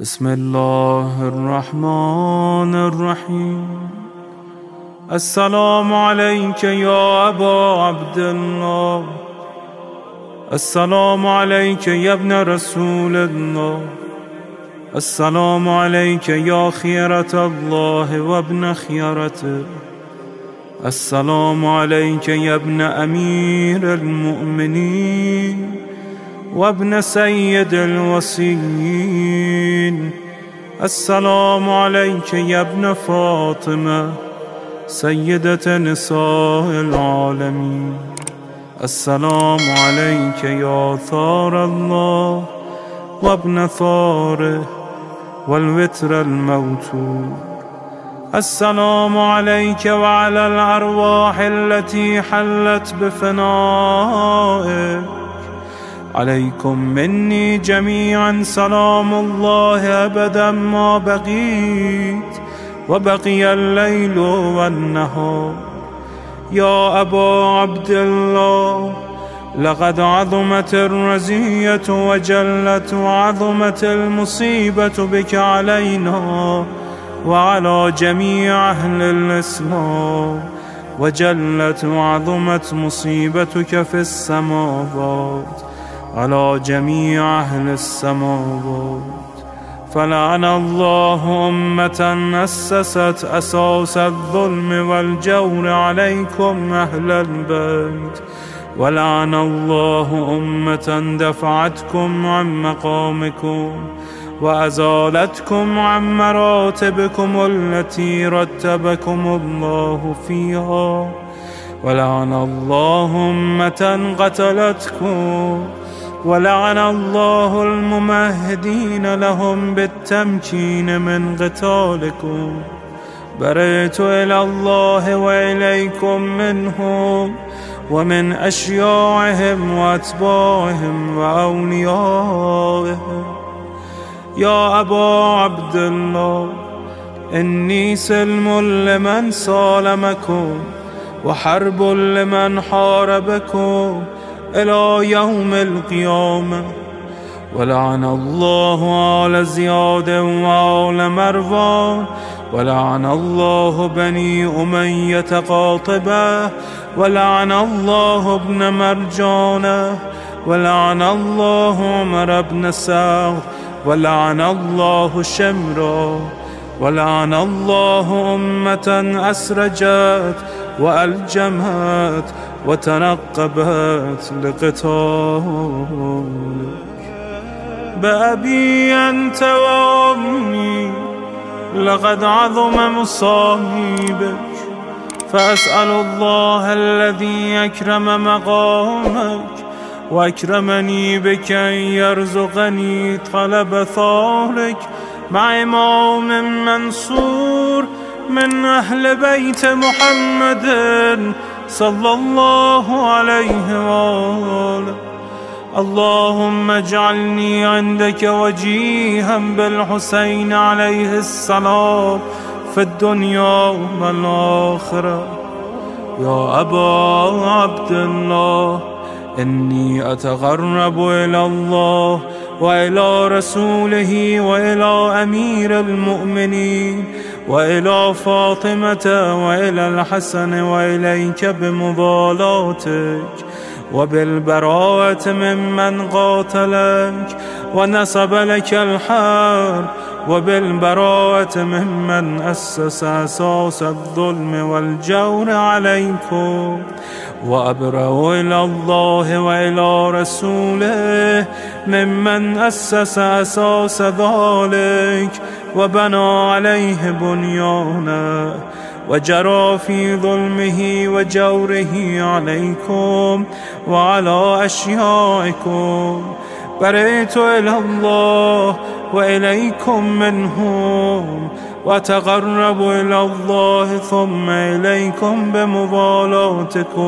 بسم الله الرحمن الرحيم. السلام عليك يا أبا عبد الله، السلام عليك يا ابن رسول الله، السلام عليك يا خيرة الله وابن خيرته، السلام عليك يا ابن أمير المؤمنين وابن سيد الوصيين، السلام عليك يا ابن فاطمة سيدة نساء العالمين، السلام عليك يا ثار الله وابن ثاره والوتر الموتور، السلام عليك وعلى الأرواح التي حلت بفنائك، عليكم مني جميعا سلام الله أبدا ما بقيت وبقي الليل والنهار. يا أبا عبد الله، لقد عظمت الرزية وجلت وعظمت المصيبة بك علينا وعلى جميع أهل الإسلام، وجلت وعظمت مصيبتك في السماوات على جميع أهل السماوات. فلعن الله أمة أسست أساس الظلم والجور عليكم أهل البيت، ولعن الله أمة دفعتكم عن مقامكم وأزالتكم عن مراتبكم التي رتبكم الله فيها، ولعن الله أمة قتلتكم، ولعن الله الممهدين لهم بالتمكين من قتالكم. برئت إلى الله وإليكم منهم ومن أشياعهم وأتباعهم وأوليائهم. يا أبا عبد الله، إني سلم لمن سالمكم وحرب لمن حاربكم إلى يوم القيامة. ولعن الله آل زياد وآل مروان، ولعن الله بني أمية قاطبة، ولعن الله ابن مرجانة، ولعن الله عمر بن سعد، ولعن الله شمرا، ولعن الله أمة أسرجت وألجمت وتنقبت لقتالك. بأبي أنت وأمي لقد عظم مصائبك، فأسأل الله الذي أكرم مقامك وأكرمني بك أن يرزقني طلب ثارك مع إمام منصور من أهل بيت محمد صلى الله عليه وآله. اللهم اجعلني عندك وجيها بالحسين عليه السلام في الدنيا والآخرة. يا أبا عبد الله، إني أتقرب إلى الله وإلى رسوله وإلى أمير المؤمنين وإلى فاطمة وإلى الحسن وإليك بمضالاتك وبالبراءة ممن قاتلك ونسب لك الحرب، وبالبراءة ممن أسس أساس الظلم والجور عليكم. وأبرأ إلى الله وإلى رسوله ممن أسس أساس ذلك وبنى عليه بنيانا وجرى في ظلمه وجوره عليكم وعلى أشيائكم. برئت إلى الله وإليكم منهم، وتقرب إلى الله ثم إليكم بمضالاتكم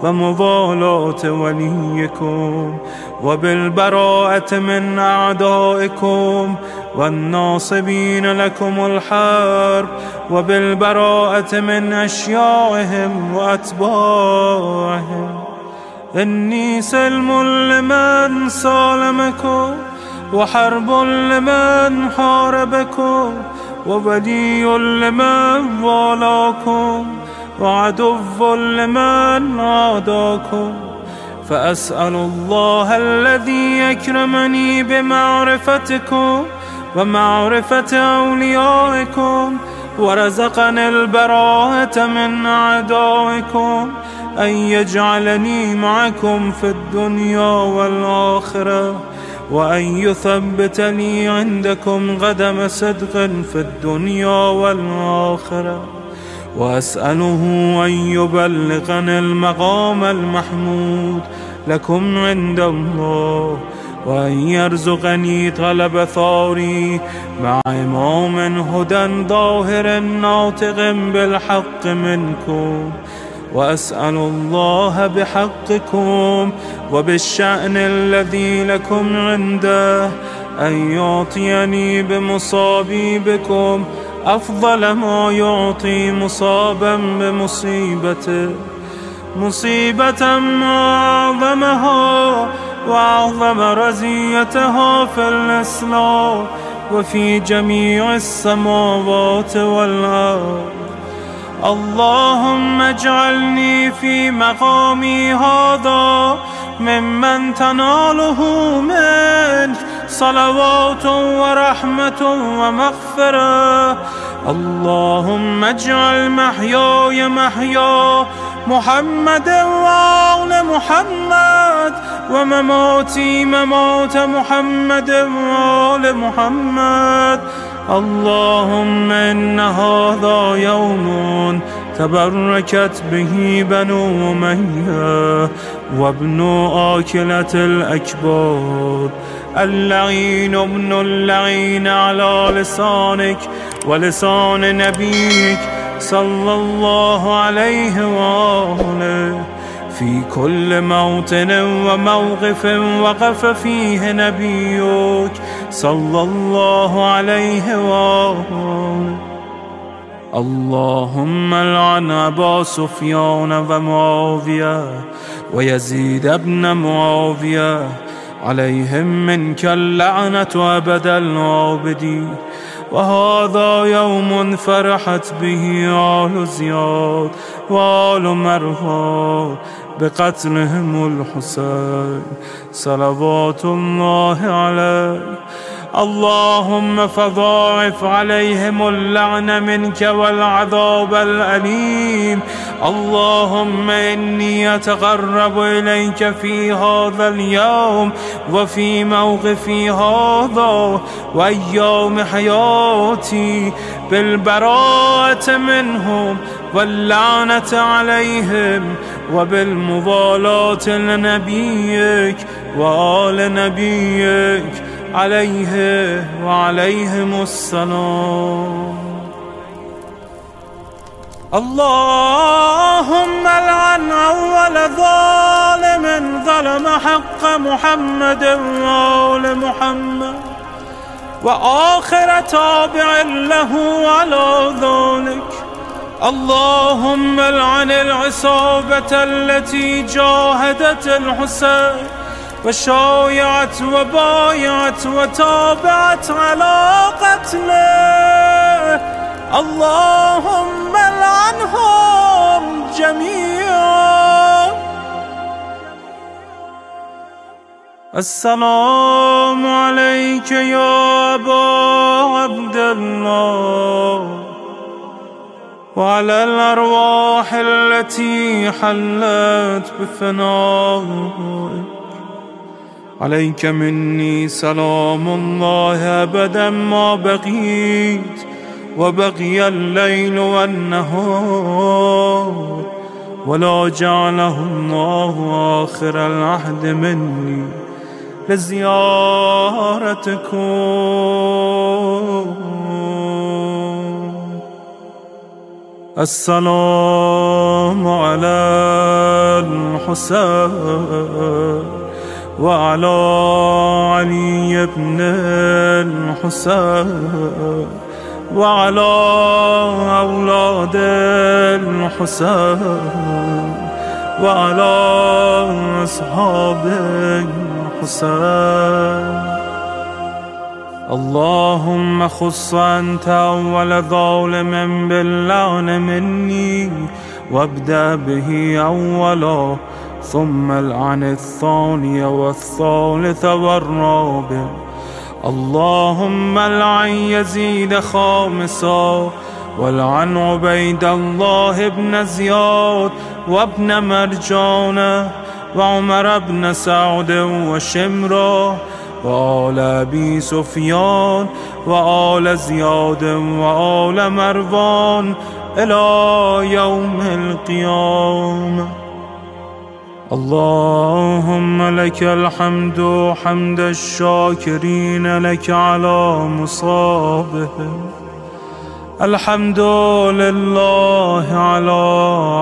ومضالاة وليكم، وبالبراءة من أعدائكم والناصبين لكم الحرب، وبالبراءة من أشيائهم وأتباعهم. إني سلم لمن سالمكم وحرب لمن حاربكم وولي لمن والاكم وعدو لمن عاداكم. فأسأل الله الذي يكرمني بمعرفتكم ومعرفة أوليائكم ورزقني البراءة من أعدائكم أن يجعلني معكم في الدنيا والآخرة، وأن يثبت لي عندكم قدم صدق في الدنيا والآخرة. وأسأله أن يبلغني المقام المحمود لكم عند الله، وأن يرزقني طلب ثاري مع إمام هدى ظاهر ناطق بالحق منكم. وأسأل الله بحقكم وبالشأن الذي لكم عنده أن يعطيني بمصابي بكم أفضل ما يعطي مصابا بمصيبته، مصيبة ما أعظمها وأعظم رزيتها في الإسلام وفي جميع السماوات والأرض. اللهم اجعلني في مقامي هذا ممن تناله منك صلوات ورحمة ومغفرة. اللهم اجعل محياي محيا محمد وآل محمد، ومماتي ممات محمد وآل محمد. اللهم إن هذا يوم تبركت به بنو أمية وابن آكلة الأكباد، اللعين ابن اللعين على لسانك ولسان نبيك صلى الله عليه وآله، في كل موطن وموقف وقف فيه نبيك صلى الله عليه وآله. اللهم لعن أبا سفيان ومعاوية ويزيد بن معاوية، عليهم منك اللعنة أبد العابدين. وهذا يوم فرحت به آل زياد وآل مروان بقتلهم الحسين صلوات الله عليه. اللهم فضاعف عليهم اللعن منك والعذاب الأليم. اللهم إني أتقرب إليك في هذا اليوم وفي موقفي هذا وأيام حياتي بالبراءة منهم واللعنة عليهم وبالموالاة لنبيك وآل نبيك عليه وعليهم السلام. اللهم لعن أول ظالم ظلم حق محمد وآل محمد، وآخر تابع له على ذلك. اللهم لعن العصابة التي جاهدت الحسين وشايعت وبايعت وتابعت على قتله. اللهم لعنهم جميعا. السلام عليك يا أبا عبد الله، وعلى الأرواح التي حلت بفنائك. عليك مني سلام الله أبدا ما بقيت وبقي الليل والنهار، ولا جعله الله آخر العهد مني لزيارتكم. السلام على الحسين وعلى علي بن الحسين وعلى أولاد الحسين وعلى أصحاب الحسين. اللهم خص أنت أول ظالم باللعن مني، وابدأ به أولا، ثم العن الثاني والثالث والرابع. اللهم العن يزيد خامسا، والعن عبيد الله بن زياد وابن مرجانة وعمر بن سعد وشمرة وآل أبي سفيان وآل زياد وآل مروان إلى يوم القيامة. اللهم لك الحمد حمد الشاكرين لك على مصابهم. الحمد لله على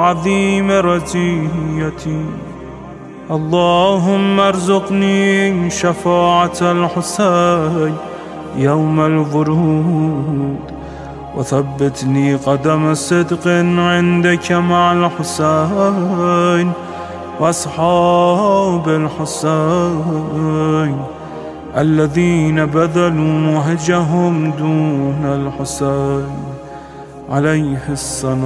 عظيم رزيتي. اللهم ارزقني شفاعة الحسين يوم الورود، وثبتني قدم صدق عندك مع الحسين وأصحاب الحسين الذين بذلوا مهجهم دون الحسين عليه السلام.